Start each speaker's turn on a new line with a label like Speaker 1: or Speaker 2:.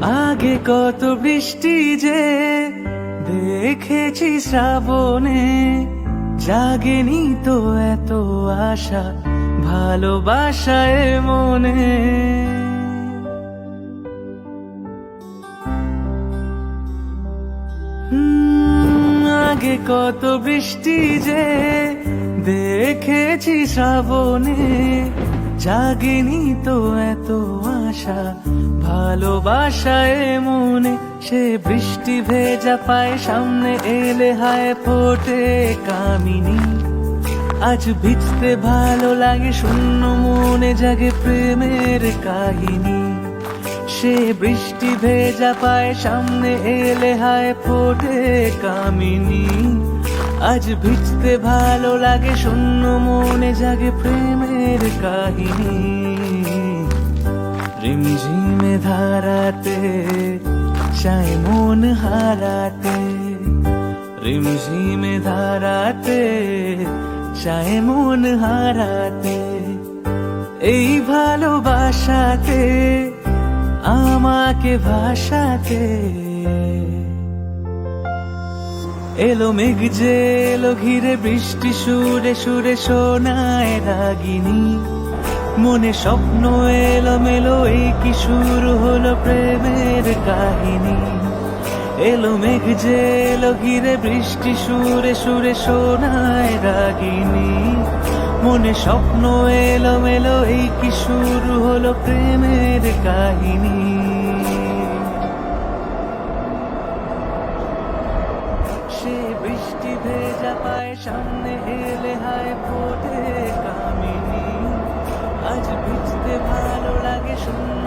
Speaker 1: আগে কত বৃষ্টি যে দেখেছি শ্রাবণে, জাগেনি তো এত আশা ভালোবাসায় মনে। আগে কত বৃষ্টি যে দেখেছি শ্রাবণে, জাগেনি তো এত আশা ভালোবাসায় মনে। সে বৃষ্টি ভেজা পায়ে সামনে এলে হায় ফোটে কামিনী। আজ ভিজতে ভালো লাগে শূন্য মনে জাগে প্রেমের কাহিনী। সে বৃষ্টি ভেজা পায়ে সামনে এলে হায় ফোটে কামিনী। আজ ভিজতে ভালো লাগে শূন্য মনে জাগে প্রেমের কাহিনী। রিমঝিমে ধারাতে চায় মন হারাতে, রিমঝিমে ধারাতে চায় মন হারাতে। এই ভালোবাসাতে আমাকে ভাসাতে। এলো মেঘ যে এলো ঘিরে বৃষ্টি সুরে সুরে শোনায় রাগিনী। মনে স্বপ্ন এলো মেলো এই কি শুরু হলো প্রেমের কাহিনী। এলো মেঘ যে এলো ঘিরে বৃষ্টি সুরে সুরে শোনায় রাগিনী। মনে স্বপ্ন এলো মেলো এই কি শুরু হলো প্রেমের কাহিনী। সে বৃষ্টি ভেজা পায়ে সামনে এলে হায় ফোটে কামিনী। আজ ভিজতে ভালো লাগে শূন্য